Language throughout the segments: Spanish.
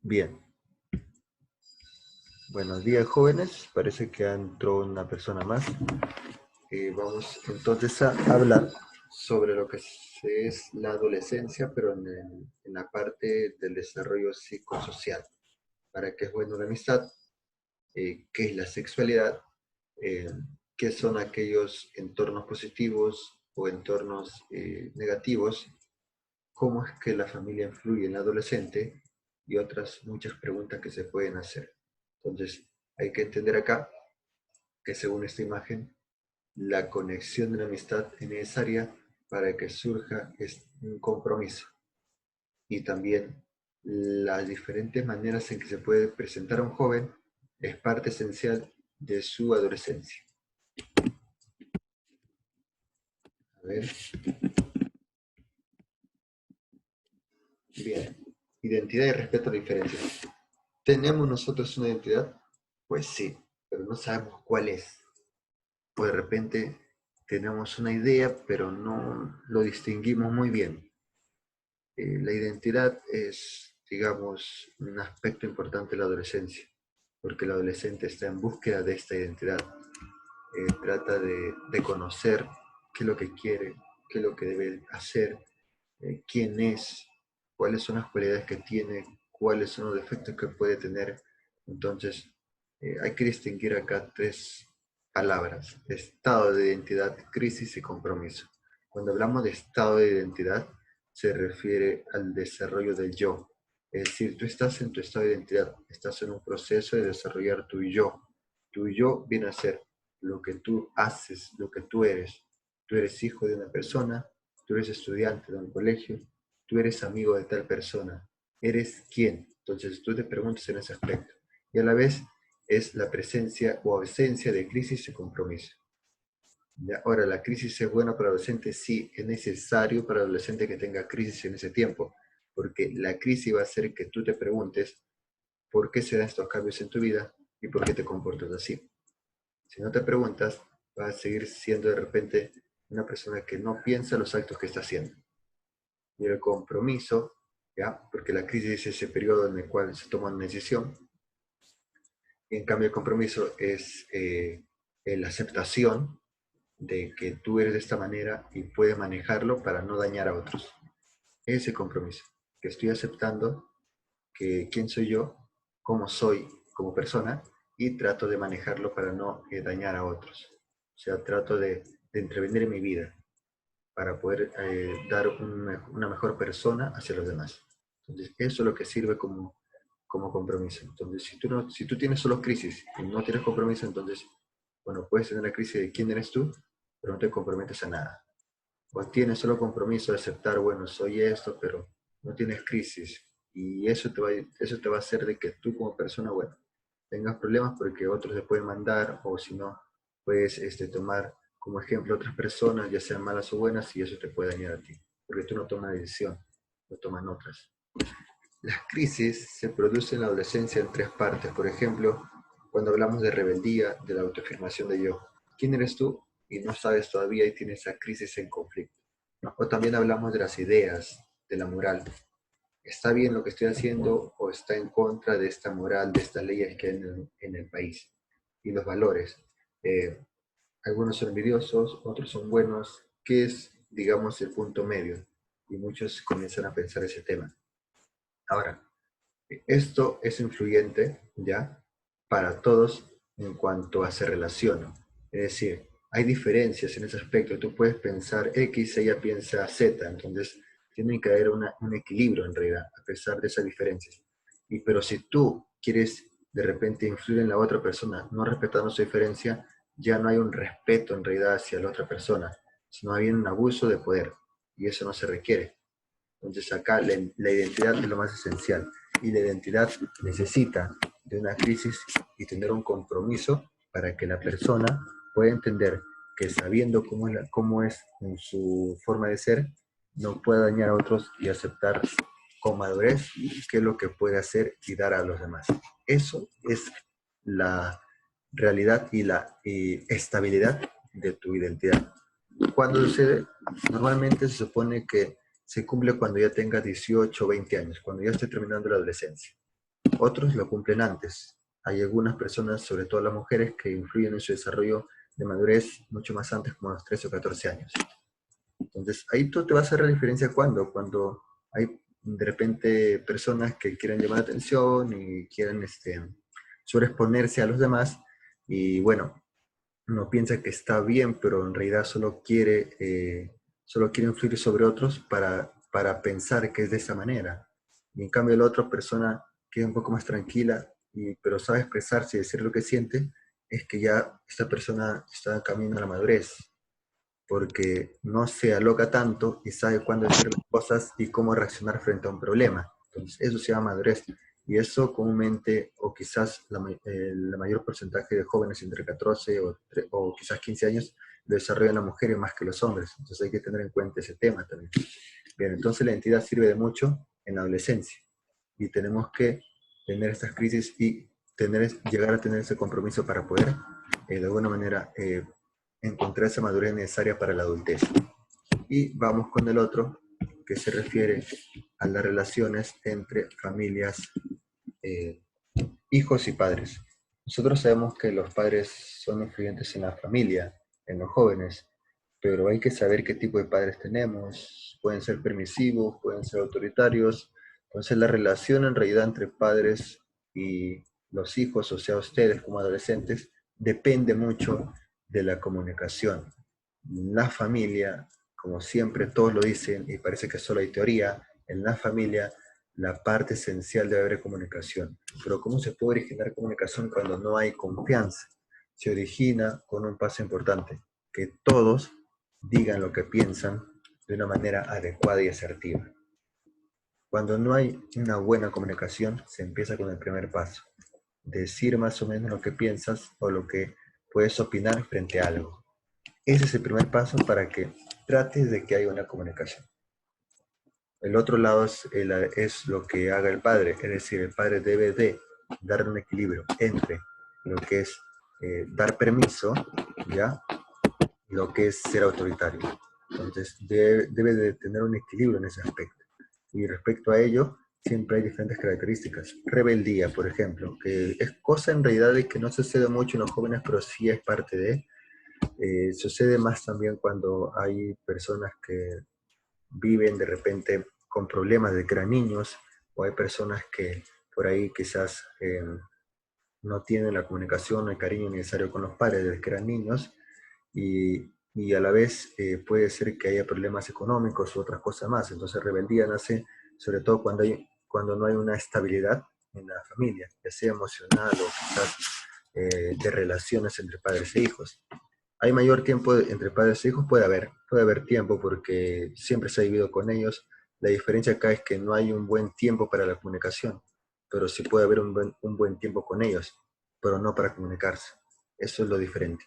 Bien, buenos días jóvenes, parece que entró una persona más. Vamos entonces a hablar sobre lo que es la adolescencia, pero en la parte del desarrollo psicosocial. ¿Para qué es bueno la amistad? ¿Qué es la sexualidad? Eh, ¿Qué son aquellos entornos positivos o entornos negativos? ¿Cómo es que la familia influye en el adolescente? Y otras muchas preguntas que se pueden hacer. Entonces, hay que entender acá que según esta imagen, la conexión de la amistad es necesaria para que surja un compromiso. Y también las diferentes maneras en que se puede presentar a un joven es parte esencial de su adolescencia. A ver. Bien. Identidad y respeto a diferencias. ¿Tenemos nosotros una identidad? Pues sí, pero no sabemos cuál es. O de repente tenemos una idea, pero no lo distinguimos muy bien. La identidad es, digamos, un aspecto importante de la adolescencia, porque el adolescente está en búsqueda de esta identidad. Trata de conocer qué es lo que quiere, qué es lo que debe hacer, quién es, cuáles son las cualidades que tiene, cuáles son los defectos que puede tener. Entonces, hay que distinguir acá tres palabras: estado de identidad, crisis y compromiso. Cuando hablamos de estado de identidad, se refiere al desarrollo del yo. Es decir, tú estás en tu estado de identidad, estás en un proceso de desarrollar tu yo. Tu yo viene a ser lo que tú haces, lo que tú eres. Tú eres hijo de una persona, tú eres estudiante de un colegio, tú eres amigo de tal persona, eres quién. Entonces tú te preguntas en ese aspecto. Y a la vez es la presencia o ausencia de crisis y compromiso. ¿Ya? Ahora, ¿la crisis es buena para el adolescente? Sí, es necesario para el adolescente que tenga crisis en ese tiempo, porque la crisis va a hacer que tú te preguntes por qué se dan estos cambios en tu vida y por qué te comportas así. Si no te preguntas, vas a seguir siendo de repente una persona que no piensa los actos que está haciendo. Y el compromiso, ¿ya? Porque la crisis es ese periodo en el cual se toma una decisión. Y en cambio el compromiso es la aceptación de que tú eres de esta manera y puedes manejarlo para no dañar a otros. Ese compromiso, que estoy aceptando que quién soy yo, cómo soy como persona, y trato de manejarlo para no dañar a otros. O sea, trato de intervenir en mi vida para poder dar una mejor persona hacia los demás. Entonces, eso es lo que sirve como compromiso. Entonces, si tú tienes solo crisis y no tienes compromiso, entonces, bueno, puedes tener la crisis de quién eres tú, pero no te comprometes a nada. O tienes solo compromiso de aceptar, bueno, soy esto, pero no tienes crisis. Y eso te va a hacer de que tú como persona, bueno, tengas problemas porque otros te pueden mandar, o si no, puedes tomar como ejemplo a otras personas, ya sean malas o buenas, y eso te puede dañar a ti, porque tú no tomas la decisión, lo toman otras. Las crisis se producen en la adolescencia en tres partes. Por ejemplo, cuando hablamos de rebeldía, de la autoafirmación de yo. ¿Quién eres tú? Y no sabes todavía y tienes esa crisis en conflicto. ¿No? O también hablamos de las ideas, de la moral. ¿Está bien lo que estoy haciendo o está en contra de esta moral, de estas leyes que hay en el país? Y los valores. Eh, Algunos son envidiosos, otros son buenos. ¿Qué es, digamos, el punto medio? Y muchos comienzan a pensar ese tema. Ahora, esto es influyente, ¿ya? Para todos en cuanto a se relaciona. Es decir, hay diferencias en ese aspecto. Tú puedes pensar X, ella piensa Z, entonces tiene que haber un equilibrio en realidad, a pesar de esas diferencias. Pero si tú quieres de repente influir en la otra persona, no respetando su diferencia, ya no hay un respeto en realidad hacia la otra persona, sino hay un abuso de poder, y eso no se requiere. Entonces acá la identidad es lo más esencial, y la identidad necesita de una crisis y tener un compromiso para que la persona pueda entender que sabiendo cómo es en su forma de ser, no pueda dañar a otros y aceptar con madurez qué es lo que puede hacer y dar a los demás. Eso es la realidad y la estabilidad de tu identidad. Cuando sucede, normalmente se supone que se cumple cuando ya tenga 18 o 20 años, cuando ya esté terminando la adolescencia. otros lo cumplen antes. Hay algunas personas, sobre todo las mujeres, que influyen en su desarrollo de madurez mucho más antes, como a los 13 o 14 años. Entonces, ahí tú te vas a hacer la diferencia cuando hay de repente personas que quieren llamar la atención y quieren sobreexponerse a los demás y bueno, uno piensa que está bien, pero en realidad solo quiere influir sobre otros para pensar que es de esa manera. Y en cambio la otra persona que es un poco más tranquila, pero sabe expresarse y decir lo que siente, es que ya esta persona está en camino a la madurez porque no se aloca tanto y sabe cuándo decir las cosas y cómo reaccionar frente a un problema. Entonces, eso se llama madurez. Y eso comúnmente, o quizás la mayor porcentaje de jóvenes entre 14 o quizás 15 años, lo desarrollan las mujeres más que los hombres. Entonces hay que tener en cuenta ese tema también. Bien, entonces la identidad sirve de mucho en la adolescencia. Y tenemos que tener estas crisis y llegar a tener ese compromiso para poder, de alguna manera, encontrar esa madurez necesaria para la adultez. Y vamos con el otro, que se refiere a las relaciones entre familias, eh, hijos y padres. Nosotros sabemos que los padres son influyentes en la familia, en los jóvenes, pero hay que saber qué tipo de padres tenemos. Pueden ser permisivos, pueden ser autoritarios. Entonces la relación en realidad entre padres y los hijos, o sea, ustedes como adolescentes, depende mucho de la comunicación. La familia, como siempre todos lo dicen, y parece que solo hay teoría, en la familia la parte esencial debe haber comunicación. Pero ¿cómo se puede originar comunicación cuando no hay confianza? Se origina con un paso importante, que todos digan lo que piensan de una manera adecuada y asertiva. Cuando no hay una buena comunicación, se empieza con el primer paso, decir más o menos lo que piensas o lo que puedes opinar frente a algo. Ese es el primer paso para que trates de que haya una comunicación. El otro lado es lo que haga el padre, es decir, el padre debe de dar un equilibrio entre lo que es dar permiso, ¿ya? Y lo que es ser autoritario. Entonces, debe de tener un equilibrio en ese aspecto. Y respecto a ello, siempre hay diferentes características. Rebeldía, por ejemplo, que es cosa en realidad de que no sucede mucho en los jóvenes, pero sí es parte de. Sucede más también cuando hay personas que viven de repente con problemas de que eran niños, o hay personas que por ahí quizás no tienen la comunicación o el cariño necesario con los padres desde que eran niños, y a la vez puede ser que haya problemas económicos u otras cosas más. Entonces rebeldía nace sobre todo cuando no hay una estabilidad en la familia, ya sea emocional o quizás de relaciones entre padres e hijos. Hay mayor tiempo entre padres e hijos, puede haber tiempo porque siempre se ha vivido con ellos. La diferencia acá es que no hay un buen tiempo para la comunicación, pero sí puede haber un buen tiempo con ellos, pero no para comunicarse. Eso es lo diferente.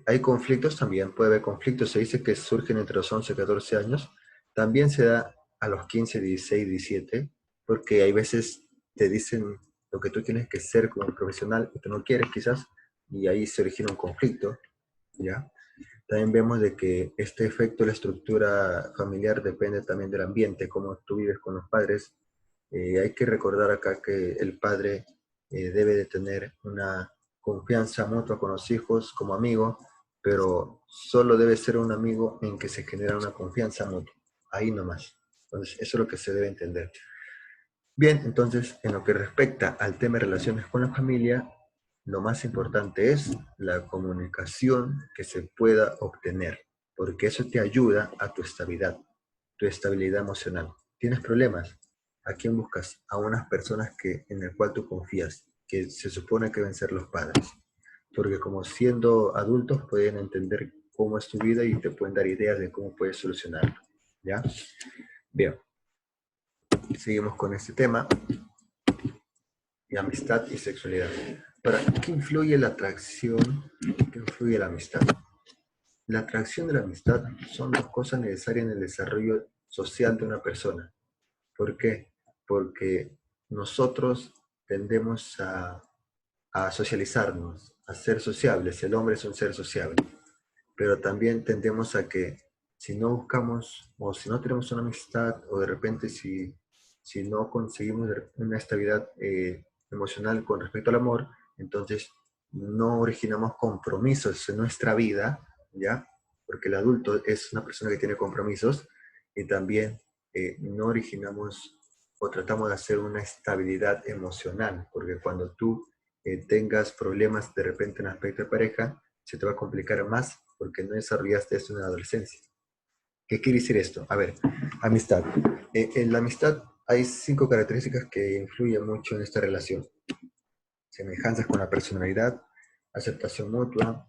Hay conflictos también, puede haber conflictos, se dice que surgen entre los 11 y 14 años, también se da a los 15, 16, 17, porque hay veces te dicen lo que tú tienes que ser como profesional y tú no quieres quizás, y ahí se origina un conflicto, ¿ya? También vemos de que este efecto de la estructura familiar depende también del ambiente, cómo tú vives con los padres. Hay que recordar acá que el padre debe de tener una confianza mutua con los hijos como amigo, pero solo debe ser un amigo en que se genera una confianza mutua. Ahí nomás. Entonces, eso es lo que se debe entender. Bien, entonces, en lo que respecta al tema de relaciones con la familia, lo más importante es la comunicación que se pueda obtener, porque eso te ayuda a tu estabilidad emocional. ¿Tienes problemas? ¿A quién buscas? A unas personas en el cual tú confías, que se supone que deben ser los padres, porque como siendo adultos pueden entender cómo es tu vida y te pueden dar ideas de cómo puedes solucionarlo. ¿Ya? Bien, seguimos con este tema de amistad y sexualidad. ¿Para qué influye la atracción? ¿Qué influye la amistad? La atracción y la amistad son dos cosas necesarias en el desarrollo social de una persona. ¿Por qué? Porque nosotros tendemos a socializarnos, a ser sociables. El hombre es un ser sociable. Pero también tendemos a que si no buscamos o si no tenemos una amistad o de repente si si no conseguimos una estabilidad emocional con respecto al amor, entonces no originamos compromisos en nuestra vida, ¿ya? Porque el adulto es una persona que tiene compromisos y también no originamos o tratamos de hacer una estabilidad emocional, porque cuando tú tengas problemas de repente en aspecto de pareja, se te va a complicar más porque no desarrollaste esto en la adolescencia. ¿Qué quiere decir esto? A ver, amistad. En la amistad hay 5 características que influyen mucho en esta relación. Semejanzas con la personalidad, aceptación mutua,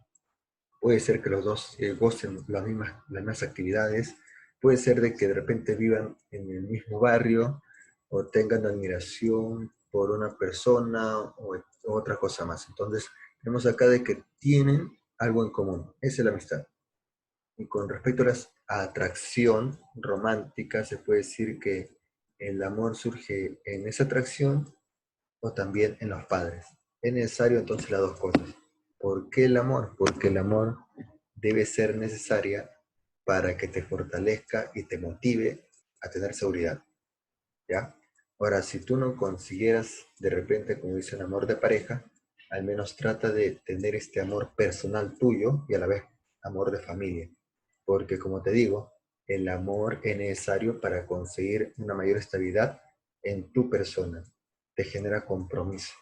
puede ser que los dos gocen las mismas actividades, puede ser de que de repente vivan en el mismo barrio o tengan admiración por una persona o otra cosa más. Entonces, tenemos acá de que tienen algo en común. Esa es la amistad. Y con respecto a la atracción romántica, se puede decir que el amor surge en esa atracción o también en los padres. Es necesario entonces las dos cosas. ¿Por qué el amor? Porque el amor debe ser necesaria para que te fortalezca y te motive a tener seguridad, ¿ya? Ahora, si tú no consiguieras de repente, como dice, un amor de pareja, al menos trata de tener este amor personal tuyo y a la vez amor de familia. Porque como te digo, el amor es necesario para conseguir una mayor estabilidad en tu persona. Te genera compromiso,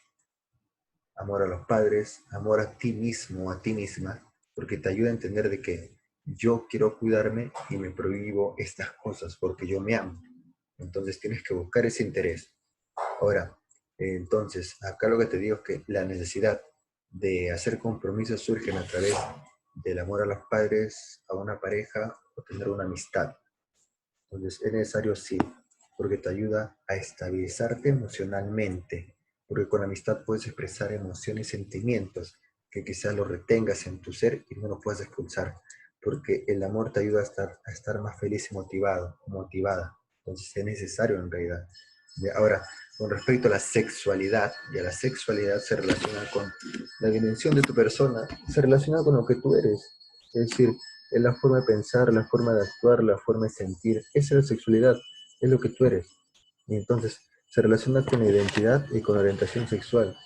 amor a los padres, amor a ti mismo, a ti misma, porque te ayuda a entender de que yo quiero cuidarme y me prohíbo estas cosas porque yo me amo. Entonces tienes que buscar ese interés. Ahora, entonces, acá lo que te digo es que la necesidad de hacer compromisos surge a través del amor a los padres, a una pareja o tener una amistad. Entonces, es necesario sí, porque te ayuda a estabilizarte emocionalmente, porque con la amistad puedes expresar emociones y sentimientos que quizás los retengas en tu ser y no los puedas expulsar, porque el amor te ayuda a estar más feliz y motivado, motivada. Entonces, es necesario en realidad. Ahora, con respecto a la sexualidad, y a la sexualidad se relaciona con la dimensión de tu persona, se relaciona con lo que tú eres. Es decir, es la forma de pensar, la forma de actuar, la forma de sentir. Esa es la sexualidad, es lo que tú eres. Y entonces se relaciona con la identidad y con la orientación sexual.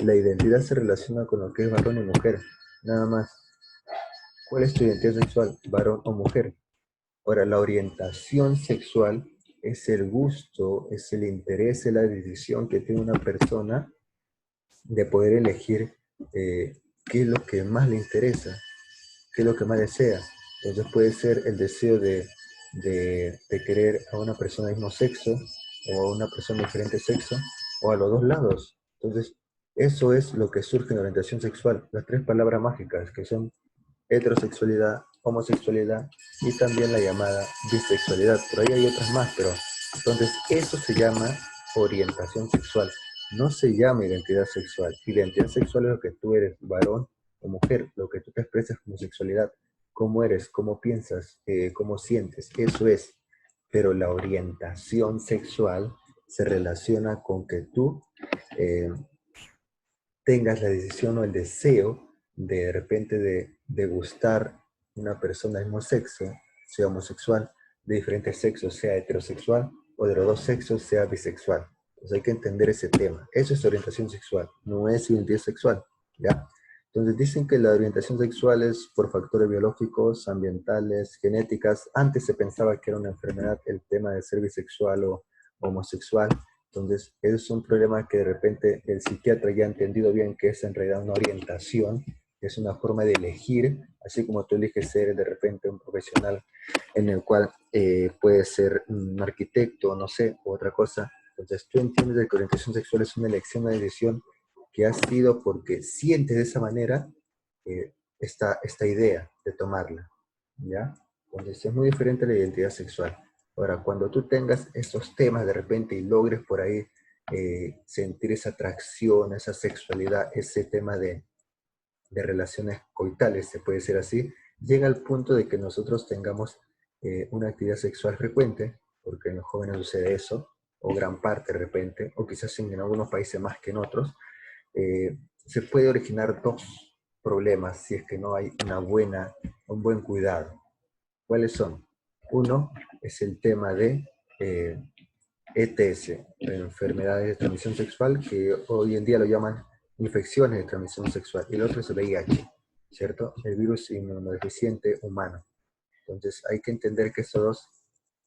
La identidad se relaciona con lo que es varón y mujer, nada más. ¿Cuál es tu identidad sexual, varón o mujer? Ahora, la orientación sexual es el gusto, es el interés, es la decisión que tiene una persona de poder elegir qué es lo que más le interesa, qué es lo que más desea. Entonces puede ser el deseo de querer a una persona del mismo sexo o a una persona de diferente sexo o a los dos lados. Entonces, eso es lo que surge en la orientación sexual. Las 3 palabras mágicas que son heterosexualidad, homosexualidad y también la llamada bisexualidad. Por ahí hay otras más, pero entonces eso se llama orientación sexual. No se llama identidad sexual. Identidad sexual es lo que tú eres, varón o mujer, lo que tú te expresas como sexualidad, cómo eres, cómo piensas, cómo sientes, eso es. Pero la orientación sexual se relaciona con que tú eh, tengas la decisión o el deseo de repente de gustar una persona del mismo sexo, sea homosexual, de diferentes sexos, sea heterosexual, o de los dos sexos, sea bisexual. Entonces hay que entender ese tema. Eso es orientación sexual, no es identidad sexual, ¿ya? Entonces dicen que la orientación sexual es por factores biológicos, ambientales, genéticas. Antes se pensaba que era una enfermedad el tema de ser bisexual o homosexual. Entonces, es un problema que de repente el psiquiatra ya ha entendido bien que es en realidad una orientación, es una forma de elegir, así como tú eliges ser de repente un profesional en el cual puedes ser un arquitecto, no sé, u otra cosa. Entonces, tú entiendes de que orientación sexual es una elección, una decisión que has sido porque sientes de esa manera esta idea de tomarla, ¿ya? Entonces, es muy diferente a la identidad sexual. Ahora, cuando tú tengas esos temas de repente y logres por ahí sentir esa atracción, esa sexualidad, ese tema de relaciones coitales, se puede decir así, llega al punto de que nosotros tengamos una actividad sexual frecuente, porque en los jóvenes sucede eso, o gran parte de repente, o quizás en algunos países más que en otros, se puede originar dos problemas si es que no hay un buen cuidado. ¿Cuáles son? Uno es el tema de ETS, enfermedades de transmisión sexual, que hoy en día lo llaman infecciones de transmisión sexual, y el otro es el VIH, ¿cierto? El virus inmunodeficiente humano. Entonces hay que entender que estos dos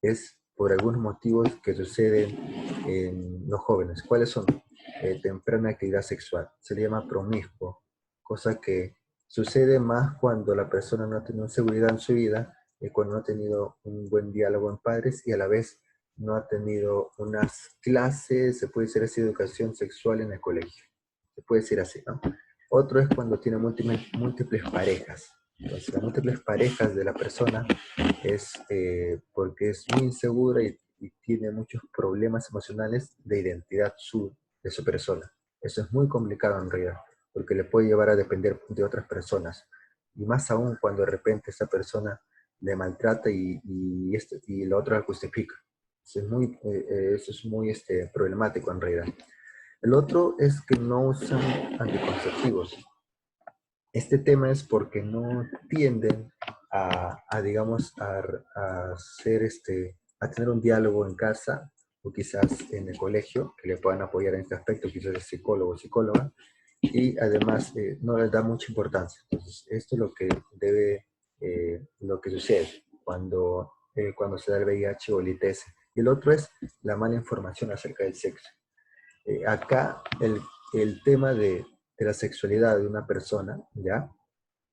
es por algunos motivos que suceden en los jóvenes. ¿Cuáles son? Temprana actividad sexual, se le llama promiscuo, cosa que sucede más cuando la persona no ha tenido seguridad en su vida, y cuando no ha tenido un buen diálogo en padres y a la vez no ha tenido unas clases, se puede decir así, educación sexual en el colegio. Se puede decir así, ¿no? Otro es cuando tiene múltiples parejas. Entonces, las múltiples parejas de la persona es porque es muy insegura y tiene muchos problemas emocionales de identidad de su persona. Eso es muy complicado en realidad, porque le puede llevar a depender de otras personas. Y más aún cuando de repente esa persona le maltrata y la otra la justifica. Eso es muy problemático en realidad. El otro es que no usan anticonceptivos. Este tema es porque no tienden digamos, a hacer a tener un diálogo en casa o quizás en el colegio que le puedan apoyar en este aspecto, quizás el psicólogo o psicóloga, y además no les da mucha importancia. Entonces, esto es lo que sucede cuando se da el VIH o el ITS. Y el otro es la mala información acerca del sexo. Acá el tema de la sexualidad de una persona, ¿ya?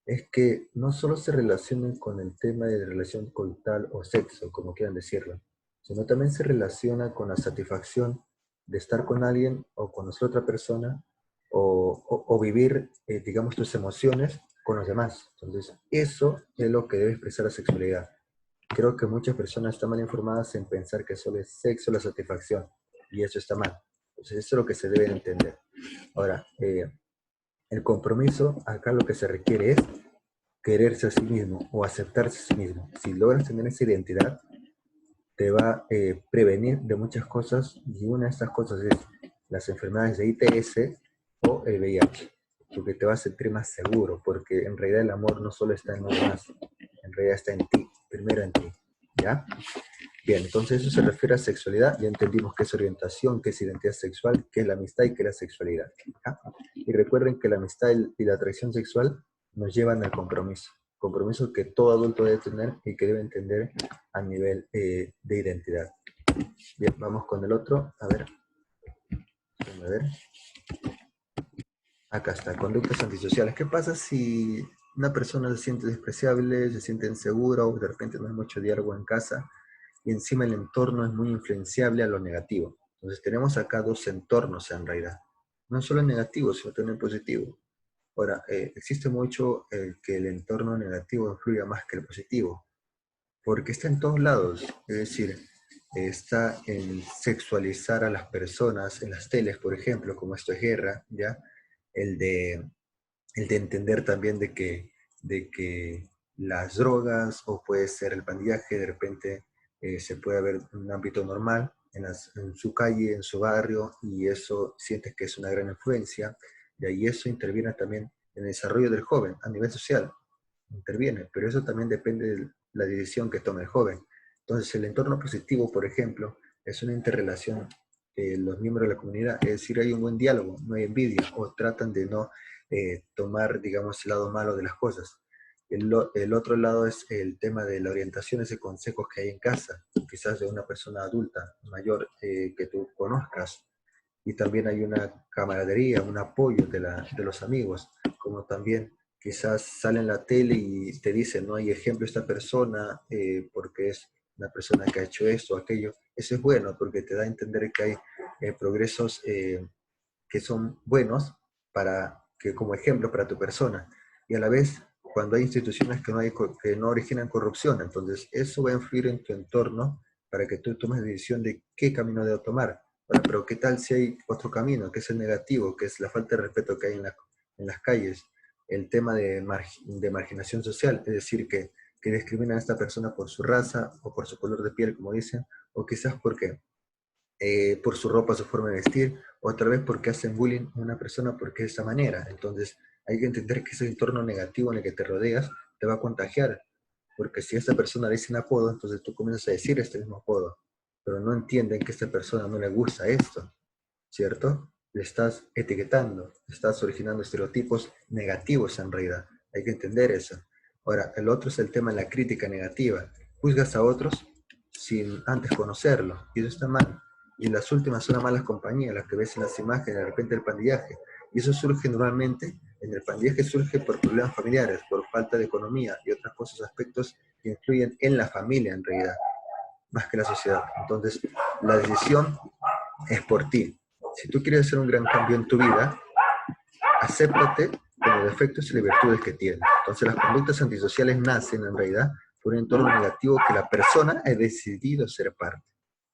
Es que no solo se relacionan con el tema de relación coital o sexo, como quieran decirlo, sino también se relaciona con la satisfacción de estar con alguien o conocer a otra persona o vivir, digamos, tus emociones con los demás. Entonces, eso es lo que debe expresar la sexualidad. Creo que muchas personas están mal informadas en pensar que solo es sexo la satisfacción, y eso está mal. Entonces, eso es lo que se debe entender. Ahora, el compromiso, acá lo que se requiere es quererse a sí mismo o aceptarse a sí mismo. Si logras tener esa identidad, te va a prevenir de muchas cosas, y una de estas cosas es las enfermedades de ITS o el VIH, porque te vas a sentir más seguro, porque en realidad el amor no solo está en los demás, en realidad está en ti, primero en ti, ¿ya? Bien, entonces eso se refiere a sexualidad, ya entendimos qué es orientación, qué es identidad sexual, qué es la amistad y qué es la sexualidad. ¿Ya? Y recuerden que la amistad y la atracción sexual nos llevan al compromiso que todo adulto debe tener y que debe entender a nivel de identidad. Bien, vamos con el otro, a ver, acá está, conductas antisociales. ¿Qué pasa si una persona se siente despreciable, se siente insegura o de repente no hay mucho diálogo en casa y encima el entorno es muy influenciable a lo negativo? Entonces tenemos acá dos entornos en realidad, no solo negativo, sino también positivo. Ahora, existe mucho que el entorno negativo influya más que el positivo, porque está en todos lados, es decir, está en sexualizar a las personas en las teles, por ejemplo, como Esto es Guerra, ¿ya? El de, el de entender también de que las drogas o puede ser el pandillaje, de repente se puede ver en un ámbito normal, en su calle, en su barrio, y eso sientes que es una gran influencia, y ahí eso interviene también en el desarrollo del joven a nivel social, interviene, pero eso también depende de la decisión que tome el joven. Entonces, el entorno positivo, por ejemplo, es una interrelación de los miembros de la comunidad, es decir, hay un buen diálogo, no hay envidia, o tratan de no tomar, digamos, el lado malo de las cosas. El otro lado es el tema de la orientación y consejos que hay en casa, quizás de una persona adulta, mayor, que tú conozcas, y también hay una camaradería, un apoyo de los amigos, como también quizás sale en la tele y te dicen, no hay ejemplo de esta persona porque es una persona que ha hecho esto o aquello. Eso es bueno porque te da a entender que hay progresos que son buenos como ejemplo para tu persona. Y a la vez, cuando hay instituciones que no originan corrupción, entonces eso va a influir en tu entorno para que tú tomes decisión de qué camino debo tomar. Ahora, pero ¿qué tal si hay otro camino, que es el negativo, que es la falta de respeto que hay en las calles? El tema de marginación social, es decir, que discriminan a esta persona por su raza o por su color de piel, como dicen, o quizás porque por su ropa, su forma de vestir, o otra vez porque hacen bullying a una persona porque es de esa manera. Entonces, hay que entender que ese entorno negativo en el que te rodeas te va a contagiar, porque si a esta persona le dicen apodo, entonces tú comienzas a decir este mismo apodo. pero no entienden que a esta persona no le gusta esto, ¿cierto? Le estás etiquetando, estás originando estereotipos negativos en realidad. Hay que entender eso. Ahora, el otro es el tema de la crítica negativa. Juzgas a otros sin antes conocerlo, y eso está mal. Y las últimas son las malas compañías, las que ves en las imágenes, de repente el pandillaje. Y eso surge normalmente, en el pandillaje surge por problemas familiares, por falta de economía y otras cosas, aspectos que influyen en la familia en realidad, más que la sociedad. Entonces, la decisión es por ti. Si tú quieres hacer un gran cambio en tu vida, acéptate con los defectos y las virtudes que tienes. Entonces las conductas antisociales nacen en realidad por un entorno negativo que la persona ha decidido ser parte.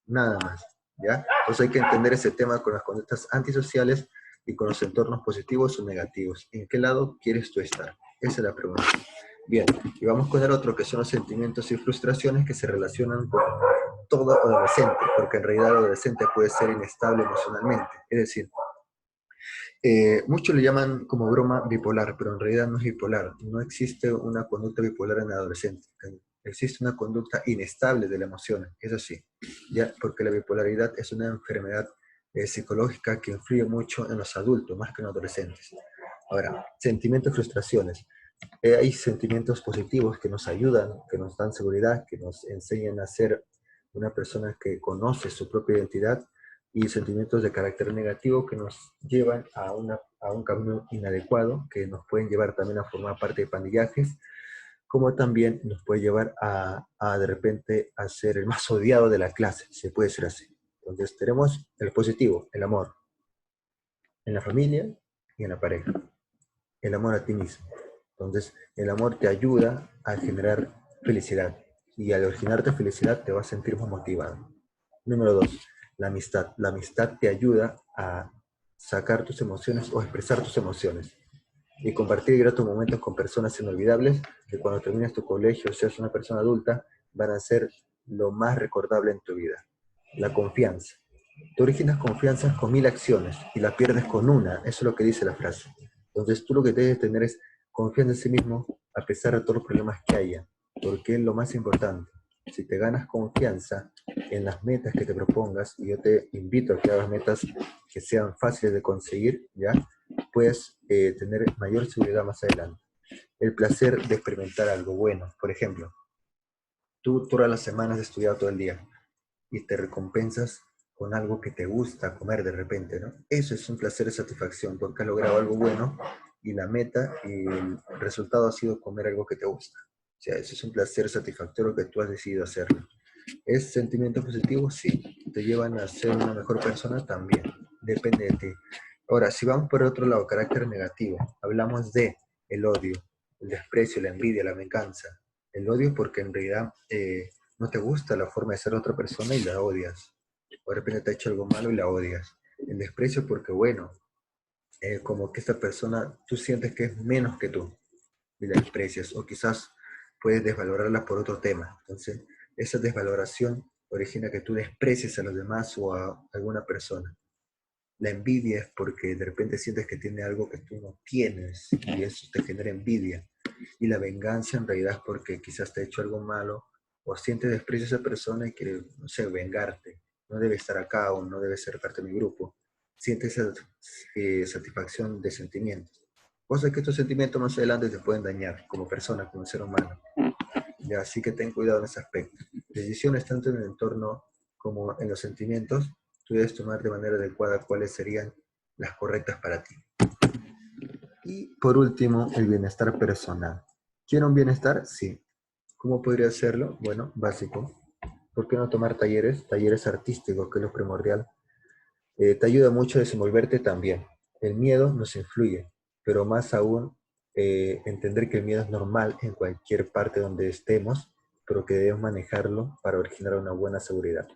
Nada más. ¿Ya? Entonces hay que entender ese tema con las conductas antisociales y con los entornos positivos o negativos. ¿En qué lado quieres tú estar? Esa es la pregunta. Bien, y vamos con el otro, que son los sentimientos y frustraciones que se relacionan con todo adolescente, porque en realidad el adolescente puede ser inestable emocionalmente. Es decir, muchos le llaman como broma bipolar, pero en realidad no es bipolar. No existe una conducta bipolar en el adolescente. Existe una conducta inestable de la emoción, eso sí, ya, porque la bipolaridad es una enfermedad psicológica que influye mucho en los adultos, más que en los adolescentes. Ahora, sentimientos y frustraciones. Hay sentimientos positivos que nos ayudan, que nos dan seguridad, que nos enseñan a ser una persona que conoce su propia identidad, y sentimientos de carácter negativo que nos llevan a un camino inadecuado, que nos pueden llevar también a formar parte de pandillajes, como también nos puede llevar a de repente a ser el más odiado de la clase, se puede ser así. Entonces tenemos el positivo, el amor, en la familia y en la pareja, el amor a ti mismo. Entonces, el amor te ayuda a generar felicidad, y al originarte felicidad te vas a sentir más motivado. Número dos, la amistad. La amistad te ayuda a sacar tus emociones o expresar tus emociones y compartir gratos momentos con personas inolvidables que cuando termines tu colegio, seas una persona adulta, van a ser lo más recordable en tu vida. La confianza. Tú originas confianza con 1000 acciones y la pierdes con una. Eso es lo que dice la frase. Entonces tú lo que debes tener es confianza en sí mismo a pesar de todos los problemas que haya, porque es lo más importante. Si te ganas confianza en las metas que te propongas, y yo te invito a que hagas metas que sean fáciles de conseguir, ¿ya? Puedes tener mayor seguridad más adelante. El placer de experimentar algo bueno. Por ejemplo, tú todas las semanas has estudiado todo el día y te recompensas con algo que te gusta comer de repente, ¿no? Eso es un placer de satisfacción porque has logrado algo bueno y la meta y el resultado ha sido comer algo que te gusta. O sea, eso es un placer satisfactorio que tú has decidido hacerlo. ¿Es sentimientos positivos? Sí. ¿Te llevan a ser una mejor persona? También. Depende de ti. Ahora, si vamos por otro lado, carácter negativo, hablamos de el odio, el desprecio, la envidia, la venganza. El odio porque en realidad no te gusta la forma de ser de otra persona y la odias. O de repente te ha hecho algo malo y la odias. El desprecio porque, bueno, como que esta persona tú sientes que es menos que tú y la desprecias, o quizás puedes desvalorarla por otro tema. Entonces, esa desvaloración origina que tú desprecies a los demás o a alguna persona. La envidia es porque de repente sientes que tiene algo que tú no tienes y eso te genera envidia. Y la venganza en realidad es porque quizás te ha hecho algo malo o sientes desprecio a esa persona y quiere, no sé, vengarte. No debe estar acá o no debe ser parte de mi grupo. Sientes esa satisfacción de sentimientos. Cosa que estos sentimientos más adelante te pueden dañar como persona, como ser humano. Ya, así que ten cuidado en ese aspecto. Decisiones tanto en el entorno como en los sentimientos, tú debes tomar de manera adecuada cuáles serían las correctas para ti. Y por último, el bienestar personal. ¿Quiero un bienestar? Sí. ¿Cómo podría hacerlo? Bueno, básico. ¿Por qué no tomar talleres? Talleres artísticos, que es lo primordial. Te ayuda mucho a desenvolverte también. El miedo nos influye, pero más aún entender que el miedo es normal en cualquier parte donde estemos, pero que debemos manejarlo para originar una buena seguridad.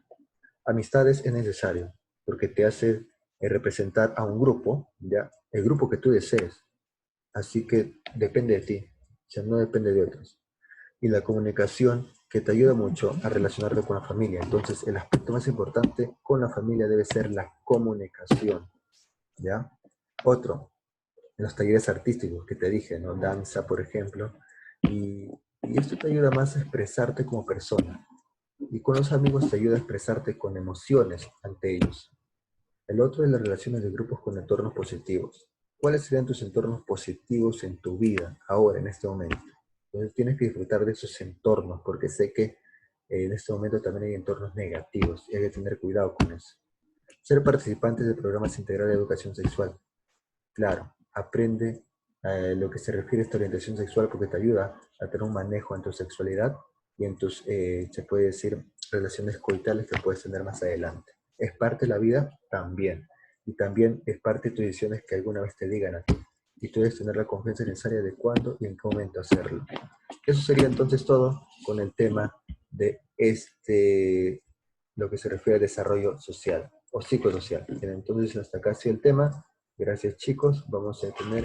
Amistades es necesario, porque te hace representar a un grupo, ¿ya? El grupo que tú desees. Así que depende de ti, o sea, no depende de otros. Y la comunicación, que te ayuda mucho a relacionarte con la familia. Entonces, el aspecto más importante con la familia debe ser la comunicación, ¿ya? Otro, los talleres artísticos que te dije, ¿no? Danza, por ejemplo. Y esto te ayuda más a expresarte como persona. Y con los amigos te ayuda a expresarte con emociones ante ellos. El otro es las relaciones de grupos con entornos positivos. ¿Cuáles serían tus entornos positivos en tu vida, ahora, en este momento? Entonces tienes que disfrutar de esos entornos, porque sé que en este momento también hay entornos negativos y hay que tener cuidado con eso. Ser participantes de programas integrales de educación sexual. Claro, aprende lo que se refiere a esta orientación sexual porque te ayuda a tener un manejo en tu sexualidad y en tus, se puede decir, relaciones coitales que puedes tener más adelante. ¿Es parte de la vida? También. Y también es parte de tus decisiones que alguna vez te digan a ti. Y tú debes tener la confianza necesaria de cuándo y en qué momento hacerlo. Eso sería entonces todo con el tema de lo que se refiere al desarrollo social o psicosocial. Entonces, hasta acá sí el tema. Gracias chicos. Vamos a tener